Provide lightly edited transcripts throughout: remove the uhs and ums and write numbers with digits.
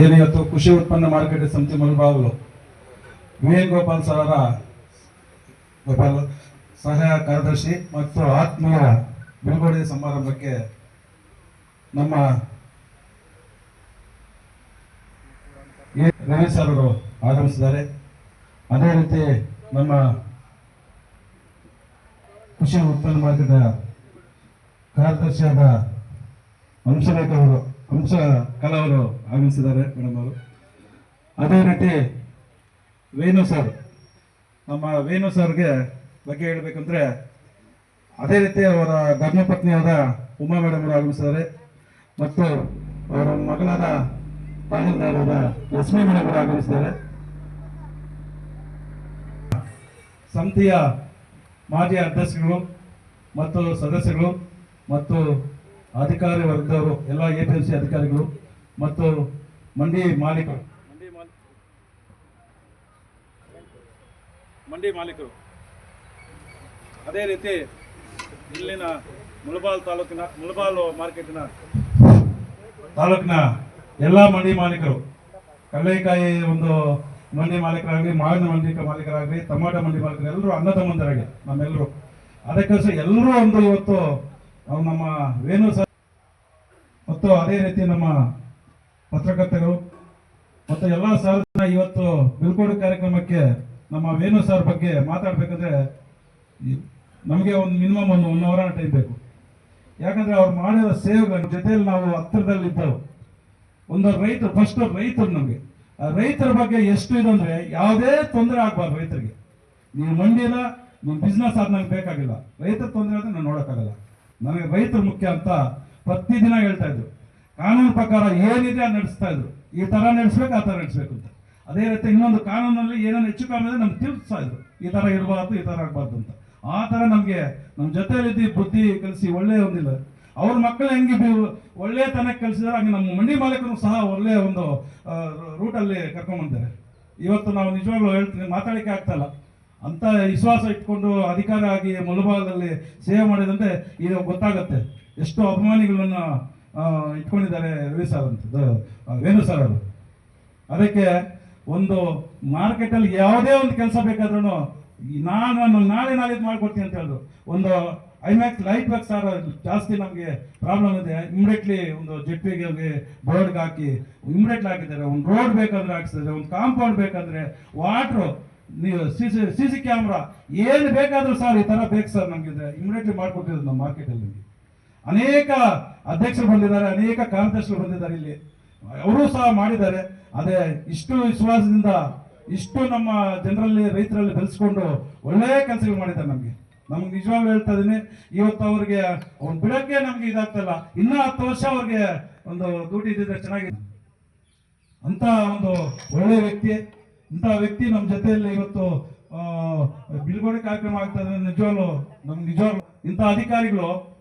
ಏನು ಇವತ್ತು ಕೃಷಿ ಉತ್ಪನ್ನ ಮಾರುಕಟ್ಟೆ ಸಮಿತಿ ಮುಳಬಾಗಿಲು ವೇಣುಗೋಪಾಲ್ ಸರರ ಗೋಪಾಲ್ ಸಹಾಯ ಕಾರ್ಯದರ್ಶಿ ಮತ್ತು ಆತ್ಮೀಯ ಬೀಳ್ಕೊಡುಗೆ ಸಮಾರಂಭಕ್ಕೆ ನಮ್ಮ ರವಿ ಸರ್ ಅವರು ಆಗಮಿಸಿದ್ದಾರೆ. ಅದೇ ರೀತಿ ನಮ್ಮ ಕೃಷಿ ಉತ್ಪನ್ನ ಮಾರುಕಟ್ಟೆ ಕಾರ್ಯದರ್ಶಿಯಾದ ಹಂಸ ಕಲಾ ಅವರು ಆಗಮಿಸಿದ್ದಾರೆ ಮೇಡಮ್ ಅವರು. ಅದೇ ರೀತಿ ವೇಣು ಸರ್, ನಮ್ಮ ವೇಣು ಸರ್ಗೆ ಬಗ್ಗೆ ಹೇಳಬೇಕಂದ್ರೆ ಅದೇ ರೀತಿ ಅವರ ಧರ್ಮಪತ್ನಿಯಾದ ಉಮಾ ಮೇಡಮ್ ಅವರು ಆಗಮಿಸಿದ್ದಾರೆ ಮತ್ತು ಅವರ ಮಗಳಾದ ತಾಯಿದಾರಾದ ಲಕ್ಷ್ಮೀ ಮೇಡಮ್ ಅವರು ಆಗಮಿಸಿದ್ದಾರೆ. ಸಮಿತಿಯ ಮಾಜಿ ಅಧ್ಯಕ್ಷರು ಮತ್ತು ಸದಸ್ಯರು ಮತ್ತು ಅಧಿಕಾರಿ ವರ್ಗದವರು, ಎಲ್ಲ APMC ಅಧಿಕಾರಿಗಳು ಮತ್ತು ಮಂಡಿ ಮಾಲೀಕರು ಅದೇ ರೀತಿ ಇಲ್ಲಿನ ಮುಳಬಾಲ್ ಮಾರ್ಕೆಟಿನ ತಾಲೂಕಿನ ಎಲ್ಲ ಮಂಡಿ ಮಾಲೀಕರು, ಕಡಲೆಕಾಯಿ ಒಂದು ಮಂಡಿ ಮಾಲೀಕರಾಗಲಿ, ಮಾವಿನ ಮಂಡಿ ಮಾಲೀಕರಾಗಲಿ, ಟೊಮಾಟೊ ಮಂಡಿ ಮಾಲೀಕರು, ಎಲ್ಲರೂ ಅನ್ನ ತಮ್ಮಂದರಾಗಿ ನಮ್ಮೆಲ್ಲರೂ ಅದಕ್ಕೋಸ್ಕರ ಎಲ್ಲರೂ ಒಂದು ಇವತ್ತು ನಮ್ಮ ವೇಣು ಸರ್ ಮತ್ತು ಅದೇ ರೀತಿ ನಮ್ಮ ಪತ್ರಕರ್ತರು ಮತ್ತು ಎಲ್ಲ ಸರ್ ಇವತ್ತು ಬೀಳ್ಕೊಡುಗೆ ಕಾರ್ಯಕ್ರಮಕ್ಕೆ ನಮ್ಮ ವೇಣು ಸರ್ ಬಗ್ಗೆ ಮಾತಾಡಬೇಕಂದ್ರೆ ನಮಗೆ ಒಂದು ಮಿನಿಮಮ್ ಒಂದು 1 ಅವರ್ ಟೈಮ್ ಬೇಕು. ಯಾಕಂದ್ರೆ ಅವ್ರು ಮಾಡಿರೋ ಸೇವೆಗಳ ಜೊತೆಯಲ್ಲಿ ನಾವು ಹತ್ತಿರದಲ್ಲಿದ್ದವು. ಒಂದು ರೈತರು ಫಸ್ಟ್ ರೈತರು, ನಮಗೆ ಆ ರೈತರ ಬಗ್ಗೆ ಎಷ್ಟು ಇದೆ ಅಂದ್ರೆ ಯಾವುದೇ ತೊಂದರೆ ಆಗಬಾರ್ದು ರೈತರಿಗೆ. ನೀವು ಮಂಡಿನ ನೀವು ಬಿಸ್ನೆಸ್ ಆದ ನಂಗೆ ಬೇಕಾಗಿಲ್ಲ, ರೈತರ ತೊಂದರೆ ಆದ್ರೆ ನಾನು ನೋಡೋಕ್ಕಾಗಲ್ಲ. ನನಗೆ ರೈತರು ಮುಖ್ಯ ಅಂತ ಪ್ರತಿದಿನ ಹೇಳ್ತಾ ಇದ್ರು. ಕಾನೂನು ಪ್ರಕಾರ ಏನಿದೆ ಅದು ನಡೆಸ್ತಾ ಇದ್ರು. ಈ ತರ ನಡೆಸ್ಬೇಕು, ಆ ತರ ನಡೆಸ್ಬೇಕು ಅಂತ. ಅದೇ ರೀತಿ ಇನ್ನೊಂದು ಕಾನೂನಲ್ಲಿ ಏನೇನು ಹೆಚ್ಚು ಕಮ್ಮಿ ನಮ್ಗೆ ತಿಳಿಸ್ತಾ ಇದ್ರು, ಈ ತರ ಇರಬಾರ್ದು, ಈ ತರ ಆಗಬಾರ್ದು ಅಂತ. ಆ ತರ ನಮ್ಗೆ ನಮ್ಮ ಜೊತೆಯಲ್ಲಿದ್ದು ಬುದ್ಧಿ ಕಲಿಸಿ ಒಳ್ಳೆ ಒಂದಿಲ್ಲ. ಅವ್ರ ಮಕ್ಕಳು ಹೆಂಗೆ ಒಳ್ಳೆ ತನಕ್ಕೆ ಕಲಿಸಿದಾರೆ ಹಂಗೆ ನಮ್ಮ ಮಂಡಿ ಮಾಲೀಕರು ಸಹ ಒಳ್ಳೆಯ ಒಂದು ರೂಟಲ್ಲಿ ಕರ್ಕೊಂಡ್ಬಂದಿದ್ದಾರೆ. ಇವತ್ತು ನಾವು ನಿಜವಾಗ್ಲೂ ಹೇಳ್ತೀನಿ, ಮಾತಾಡಲಿಕ್ಕೆ ಆಗ್ತಲ್ಲ ಅಂತ ವಿಶ್ವಾಸ ಇಟ್ಕೊಂಡು ಅಧಿಕಾರ ಆಗಿ ಮುಳಬಾಗದಲ್ಲಿ ಸೇವೆ ಮಾಡಿದಂತೆ ಇದು ಗೊತ್ತಾಗುತ್ತೆ ಎಷ್ಟು ಅಭಿಮಾನಿಗಳನ್ನ ಇಟ್ಕೊಂಡಿದ್ದಾರೆ ರವಿ ಸರ್ ಅಂತ, ವೇಣು ಸರ್ ಅವರು. ಅದಕ್ಕೆ ಒಂದು ಮಾರ್ಕೆಟಲ್ಲಿ ಯಾವುದೇ ಒಂದು ಕೆಲಸ ಬೇಕಾದ್ರೂ ನಾನು ನಾಳೆ ಮಾಡ್ಕೊಡ್ತೀನಿ ಅಂತ ಹೇಳಿದ್ರು. ಒಂದು ಐಮ್ಯಾಕ್ಸ್ ಲೈಟ್ ಬೇಕು ಸರ್, ಜಾಸ್ತಿ ನಮಗೆ ಪ್ರಾಬ್ಲಮ್ ಇದೆ, ಇಮಿಡಿಯೇಟ್ಲಿ ಒಂದು ಜೆಟ್ವಿಗೆ ಬೋರ್ಡ್ಗೆ ಹಾಕಿ ಇಮಿಡಿಯೇಟ್ಲಿ ಹಾಕಿದ್ದಾರೆ. ಒಂದು ರೋಡ್ ಬೇಕಾದ್ರೆ ಹಾಕ್ಸಿದ್ದಾರೆ, ಒಂದು ಕಾಂಪೌಂಡ್ ಬೇಕಾದ್ರೆ, ವಾಟ್ರು, ನೀವು ಸಿ ಕ್ಯಾಮ್ರಾ ಏನು ಬೇಕಾದ್ರೂ ಸರ್ ಈ ತರ ಬೇಕು ಸರ್ ನಮ್ಗೆ ಇಮಿಡಿಯೇಟ್ಲಿ ಮಾಡ್ಕೊಟ್ಟಿದ್ರು. ನಮ್ಮ ಮಾರ್ಕೆಟಲ್ಲಿ ಅನೇಕ ಅಧ್ಯಕ್ಷರು ಬಂದಿದ್ದಾರೆ, ಅನೇಕ ಕಾರ್ಯದರ್ಶಿಗಳು ಬಂದಿದ್ದಾರೆ, ಇಲ್ಲಿ ಅವರು ಸಹ ಮಾಡಿದ್ದಾರೆ. ಅದೇ ಇಷ್ಟು ವಿಶ್ವಾಸದಿಂದ ಇಷ್ಟು ನಮ್ಮ ಜನರಲ್ಲಿ ರೈತರಲ್ಲಿ ಬೆಳೆಸ್ಕೊಂಡು ಒಳ್ಳೆಯ ಕೆಲಸಗಳು ಮಾಡಿದ್ದಾರೆ. ನಮ್ಗೆ ನಿಜವಾಗ್ಲೂ ಹೇಳ್ತಾ ಇದೀನಿ, ಇವತ್ತು ಅವ್ರಿಗೆ ಅವ್ನು ಬಿಡಕ್ಕೆ ನಮ್ಗೆ ಇದಾಗ್ತಲ್ಲ, ಇನ್ನೂ 10 ವರ್ಷ ಅವ್ರಿಗೆ ಒಂದು ಡ್ಯೂಟಿ ಇದ್ದಿದ್ರೆ ಚೆನ್ನಾಗಿದೆ ಅಂತ ಒಂದು ಒಳ್ಳೆ ವ್ಯಕ್ತಿ. ಇಂಥ ವ್ಯಕ್ತಿ ನಮ್ಮ ಜೊತೆಯಲ್ಲಿ ಇವತ್ತು ಬೀಳ್ಕೊಡುಗೆ ಕಾರ್ಯಕ್ರಮ ಆಗ್ತಾ ಇದೆ. ನಿಜವಾಗ್ಲು ಇಂಥ ಅಧಿಕಾರಿಗಳು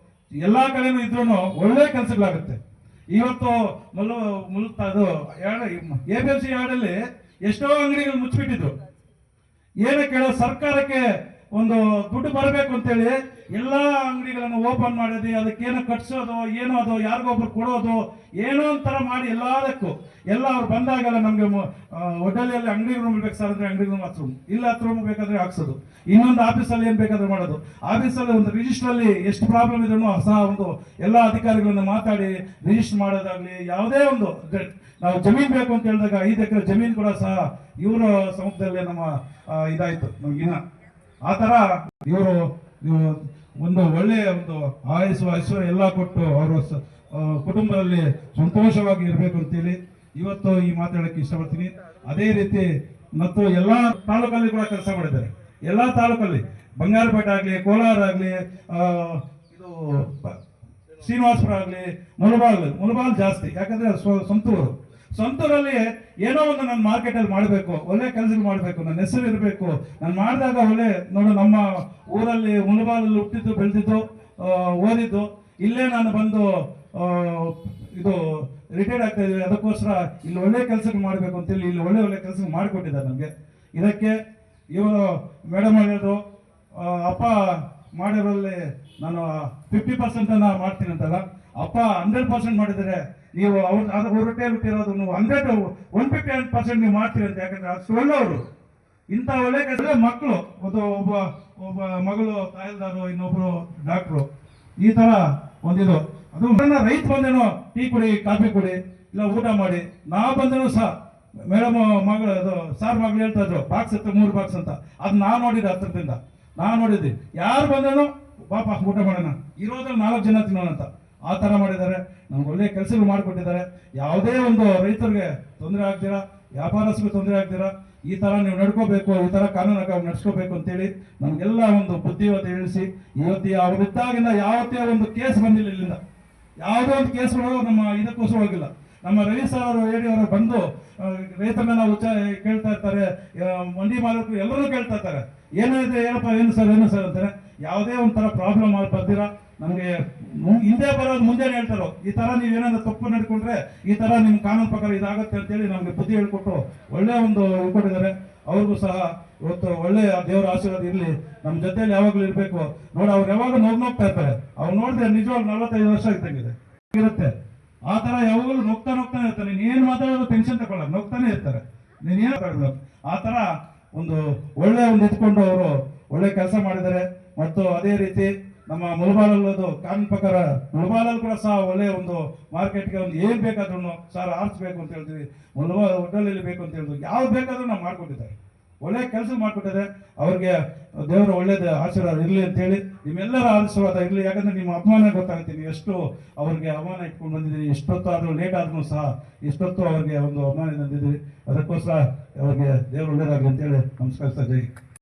ಎಲ್ಲಾ ಕಡೆನೂ ಇದ್ರೂ ಒಳ್ಳೆ ಕೆಲಸಗಳಾಗುತ್ತೆ. ಇವತ್ತು ಅದು APMC ಯಾರ್ಡಲ್ಲಿ ಎಷ್ಟೋ ಅಂಗಡಿಗಳು ಮುಚ್ಚಿಬಿಟ್ಟಿದ್ರು. ಏನಕ್ಕೆ ಹೇಳೋ, ಸರ್ಕಾರಕ್ಕೆ ಒಂದು ದುಡ್ಡು ಬರಬೇಕು ಅಂತೇಳಿ ಎಲ್ಲ ಅಂಗಡಿಗಳನ್ನು ಓಪನ್ ಮಾಡೋದು, ಅದಕ್ಕೇನೋ ಕಟ್ಸೋದು, ಏನೋ ಅದು ಯಾರಿಗೊಬ್ರು ಕೊಡೋದು, ಏನೋ ಒಂಥರ ಮಾಡಿ ಎಲ್ಲದಕ್ಕೂ ಎಲ್ಲ ಅವ್ರು ಬಂದಾಗಲ್ಲ ನಮಗೆ ಹೋಟೆಲಲ್ಲಿ ಅಂಗಡಿ ರೂಮ್ ಬೇಕು ಸರ್ ಅಂದ್ರೆ ಅಂಗಡಿ ರೂಮ್ ಹತ್ರ ಇಲ್ಲ, ಹತ್ರ ರೂಮ್ ಬೇಕಾದ್ರೆ ಹಾಕ್ಸೋದು. ಇನ್ನೊಂದು ಆಫೀಸಲ್ಲಿ ಏನ್ ಬೇಕಾದ್ರೆ ಮಾಡೋದು. ಆಫೀಸಲ್ಲಿ ಒಂದು ರಿಜಿಸ್ಟರ್ ಅಲ್ಲಿ ಎಷ್ಟು ಪ್ರಾಬ್ಲಮ್ ಇದ್ರೂ ಸಹ ಒಂದು ಎಲ್ಲ ಅಧಿಕಾರಿಗಳನ್ನ ಮಾತಾಡಿ ರಿಜಿಸ್ಟರ್ ಮಾಡೋದಾಗ್ಲಿ, ಯಾವುದೇ ಒಂದು ನಾವು ಜಮೀನ್ ಬೇಕು ಅಂತ ಹೇಳಿದಾಗ 5 ಎಕರೆ ಜಮೀನು ಕೂಡ ಸಹ ಇವರ ಸಮ್ಮುಖದಲ್ಲೇ ನಮ್ಮ ಇದಾಯ್ತು ನಮ್ಗಿನ್ನ. ಆ ತರ ಇವರು ಒಂದು ಒಳ್ಳೆಯ ಒಂದು ಐಶ್ವರ್ಯ ಎಲ್ಲ ಕೊಟ್ಟು ಅವರ ಕುಟುಂಬದಲ್ಲಿ ಸಂತೋಷವಾಗಿ ಇರಬೇಕು ಅಂತೇಳಿ ಇವತ್ತು ಈ ಮಾತಾಡಕ್ಕೆ ಇಷ್ಟಪಡ್ತೀನಿ. ಅದೇ ರೀತಿ ಮತ್ತು ಎಲ್ಲಾ ತಾಲೂಕಲ್ಲಿ ಕೂಡ ಕೆಲಸ ಮಾಡಿದ್ದಾರೆ. ಎಲ್ಲಾ ತಾಲೂಕಲ್ಲಿ ಬಂಗಾರಪೇಟೆ ಆಗ್ಲಿ, ಕೋಲಾರ ಆಗ್ಲಿ, ಇದು ಶ್ರೀನಿವಾಸಪುರ ಆಗ್ಲಿ, ಮುಳಬಾಲ್ ಜಾಸ್ತಿ. ಯಾಕಂದ್ರೆ ಸ್ವಂತೂರಲ್ಲಿ ಏನೋ ಒಂದು ನನ್ನ ಮಾರ್ಕೆಟಲ್ಲಿ ಮಾಡಬೇಕು, ಒಳ್ಳೆ ಕೆಲಸಗಳು ಮಾಡಬೇಕು, ನನ್ನ ಹೆಸರು ಇರಬೇಕು. ನಾನು ಮಾಡಿದಾಗ ಒಳ್ಳೆ ನೋಡು, ನಮ್ಮ ಊರಲ್ಲಿ ಮುಳಬಾಲಲ್ಲಿ ಹುಟ್ಟಿದ್ದು ಬೆಳೆದಿದ್ದು ಓದಿದ್ದು ಇಲ್ಲೇ ನಾನು ಬಂದು ಇದು ರಿಟೈರ್ಡ್ ಆಗ್ತಾ ಇದ್ದೀವಿ. ಅದಕ್ಕೋಸ್ಕರ ಇಲ್ಲಿ ಒಳ್ಳೆ ಕೆಲಸಗಳು ಮಾಡಬೇಕು ಅಂತೇಳಿ ಇಲ್ಲಿ ಒಳ್ಳೆ ಕೆಲಸ ಮಾಡಿಕೊಟ್ಟಿದ್ದಾರೆ ನಮಗೆ. ಇದಕ್ಕೆ ಇವರು ಮೇಡಮ್ ಹೇಳಿದ್ರು, ಅಪ್ಪ ಮಾಡಿರೋಲ್ಲಿ ನಾನು 50% ಮಾಡ್ತೀನಿ ಅಂತಲ್ಲ, ಅಪ್ಪ 100% ಮಾಡಿದರೆ ನೀವು ಅವ್ರ ಹೊಟ್ಟೆಯಲ್ಲಿ ಹುಟ್ಟಿರೋದು ನೀವು 150% ನೀವು ಮಾಡ್ತೀರಿ ಅಂತ. ಯಾಕಂದ್ರೆ ಅಷ್ಟು ಒಳ್ಳೆಯವರು, ಇಂಥ ಒಳ್ಳೆ ಕೆಲಸ ಮಕ್ಕಳು, ಒಬ್ಬ ಮಗಳು ತಾಯಿಲ್ದಾರು, ಇನ್ನೊಬ್ರು ಡಾಕ್ಟ್ರು, ಈ ತರ ಒಂದಿದು. ಅದು ರೈತ ಬಂದೇನೋ ಟೀ ಕುಡಿ, ಕಾಫಿ ಕುಡಿ, ಇಲ್ಲ ಊಟ ಮಾಡಿ. ನಾ ಬಂದೇನೋ ಸಹ ಮೇಡಮ್ ಮಗಳು ಅದು ಸಾರ್ ಮಗಳು ಹೇಳ್ತಾ ಇದ್ರು ಬಾಕ್ಸ್ ಇತ್ತು 3 ಬಾಕ್ಸ್ ಅಂತ. ಅದು ನಾ ನೋಡಿದ್ದೆ ಹತ್ರದಿಂದ, ನಾ ನೋಡಿದ್ದೆ. ಯಾರು ಬಂದೇನೋ ಪಾಪ ಊಟ ಮಾಡೋಣ, ಇರೋದ್ರಲ್ಲಿ 4 ಜನ ತಿನ್ನೋಣ ಅಂತ ಆ ಥರ ಮಾಡಿದ್ದಾರೆ. ನಮ್ಗೆ ಒಳ್ಳೆ ಕೆಲಸಗಳು ಮಾಡಿಕೊಟ್ಟಿದ್ದಾರೆ. ಯಾವುದೇ ಒಂದು ರೈತರಿಗೆ ತೊಂದರೆ ಆಗ್ತೀರಾ, ವ್ಯಾಪಾರಸ್ಥರಿಗೆ ತೊಂದರೆ ಆಗ್ತೀರಾ, ಈ ಥರ ನೀವು ನಡ್ಕೋಬೇಕು, ಈ ಥರ ಕಾನೂನು ನಡ್ಸ್ಕೋಬೇಕು ಅಂತೇಳಿ ನಮಗೆಲ್ಲ ಒಂದು ಬುದ್ಧಿವತ್ತು ಹೇಳಿಸಿ, ಇವತ್ತು ಅವರಿದ್ದಾಗಿಂದ ಯಾವತ್ತೇ ಒಂದು ಕೇಸ್ ಬಂದಿಲ್ಲ ಇಲ್ಲಿಂದ. ಯಾವುದೋ ಒಂದು ಕೇಸ್ಗಳು ನಮ್ಮ ಇದಕ್ಕೋಸ್ಕರ ಹೋಗಿಲ್ಲ. ನಮ್ಮ ರವಿ ಸರ್ ಅವರು ಅವರು ಬಂದು ರೈತರನ್ನ ನಾವು ಕೇಳ್ತಾ ಇರ್ತಾರೆ, ಮಂಡಿ ಮಾಲೀಕರು ಎಲ್ಲರೂ ಕೇಳ್ತಾ ಇರ್ತಾರೆ, ಏನಿದೆ ಏನಪ್ಪ, ಏನು ಸರ್ ಅಂತಾರೆ. ಯಾವುದೇ ಒಂಥರ ಪ್ರಾಬ್ಲಮ್ ಬರ್ತೀರಾ ನಮಗೆ ಹಿಂದೆ ಬರೋದು ಮುಂದೆ ಹೇಳ್ತಾರೋ, ಈ ತರ ನೀವೇನಾದ್ರೂ ತಪ್ಪು ನಡ್ಕೊಂಡ್ರೆ ಈ ತರ ನಿಮ್ ಕಾನೂನು ಪ್ರಕಾರ ಇದಾಗುತ್ತೆ ಅಂತೇಳಿ ನಮ್ಗೆ ಬುದ್ಧಿ ಹೇಳ್ಕೊಟ್ಟು ಒಳ್ಳೆ ಒಂದು ಕೊಟ್ಟಿದ್ದಾರೆ. ಅವ್ರಿಗೂ ಸಹ ಇವತ್ತು ಒಳ್ಳೆ ದೇವರ ಆಶೀರ್ವಾದ ಇರಲಿ, ನಮ್ಮ ಜೊತೆಯಲ್ಲಿ ಯಾವಾಗಲೂ ಇರಬೇಕು. ನೋಡಿ ಅವ್ರು ಯಾವಾಗ ನೋಗ್ತಾ ಇರ್ತಾರೆ, ಅವ್ರು ನೋಡಿದ್ರೆ ನಿಜವಾಗ್ಲೂ 45 ವರ್ಷ ಇದ್ದಂಗಿದೆ ಇರುತ್ತೆ. ಆ ತರ ಯಾವಾಗಲೂ ನೋಗ್ತಾನೆ ಇರ್ತಾರೆ. ನೀನ್ ಏನ್ ಮಾತಾಡೋದು ಟೆನ್ಷನ್ ತಗೊಳ್ಳೋದು, ನೋಗ್ತಾನೆ ಇರ್ತಾರೆ. ನೀನ್ ಏನ್ ಮಾತಾಡೋದು ಆ ತರ ಒಂದು ಒಳ್ಳೆ ಒಂದು ಎತ್ಕೊಂಡು ಅವರು ಒಳ್ಳೆ ಕೆಲಸ ಮಾಡಿದ್ದಾರೆ. ಮತ್ತು ಅದೇ ರೀತಿ ನಮ್ಮ ಮುಳಬಾಲಲ್ಲದು ಕಾನೂನು ಪ್ರಕಾರ ಮುಳಬಾಲಲ್ಲಿ ಕೂಡ ಸಹ ಒಳ್ಳೆ ಒಂದು ಮಾರ್ಕೆಟ್ಗೆ ಒಂದು ಏನ್ ಬೇಕಾದ್ರೂ ಸರ್ ಆರಿಸ್ಬೇಕು ಅಂತ ಹೇಳ್ತೀವಿ, ಒಡ್ಡಲ್ಲಿ ಬೇಕು ಅಂತ ಹೇಳಿದ್ರು, ಯಾವ್ದು ಬೇಕಾದ್ರೂ ನಾವು ಮಾಡ್ಕೊಟ್ಟಿದ್ದಾರೆ. ಒಳ್ಳೆ ಕೆಲಸ ಮಾಡಿಕೊಟ್ಟಿದ್ದಾರೆ. ಅವ್ರಿಗೆ ದೇವರು ಒಳ್ಳೇದು ಆಶೀರ್ವಾದ ಇರಲಿ ಅಂತೇಳಿ ನಿಮ್ಮೆಲ್ಲರ ಆಶೀರ್ವಾದ ಇರಲಿ. ಯಾಕಂದ್ರೆ ನಿಮ್ಮ ಅಭಿಮಾನ ಗೊತ್ತಾಗುತ್ತೆ, ನೀವು ಎಷ್ಟು ಅವ್ರಿಗೆ ಅಭಿಮಾನ ಇಟ್ಕೊಂಡು ಬಂದಿದ್ದೀರಿ. ಎಷ್ಟೊತ್ತು ಆದರೂ ಲೇಟ್ ಆದ್ರೂ ಸಹ ಎಷ್ಟೊತ್ತು ಅವ್ರಿಗೆ ಒಂದು ಅಭಿಮಾನ ತಂದಿದ್ದೀರಿ. ಅದಕ್ಕೋಸ್ಕರ ಅವ್ರಿಗೆ ದೇವರು ಒಳ್ಳೇದಾಗಲಿ ಅಂತೇಳಿ ನಮಸ್ಕರಿಸ್ತಾ ಇದ್ದೀವಿ.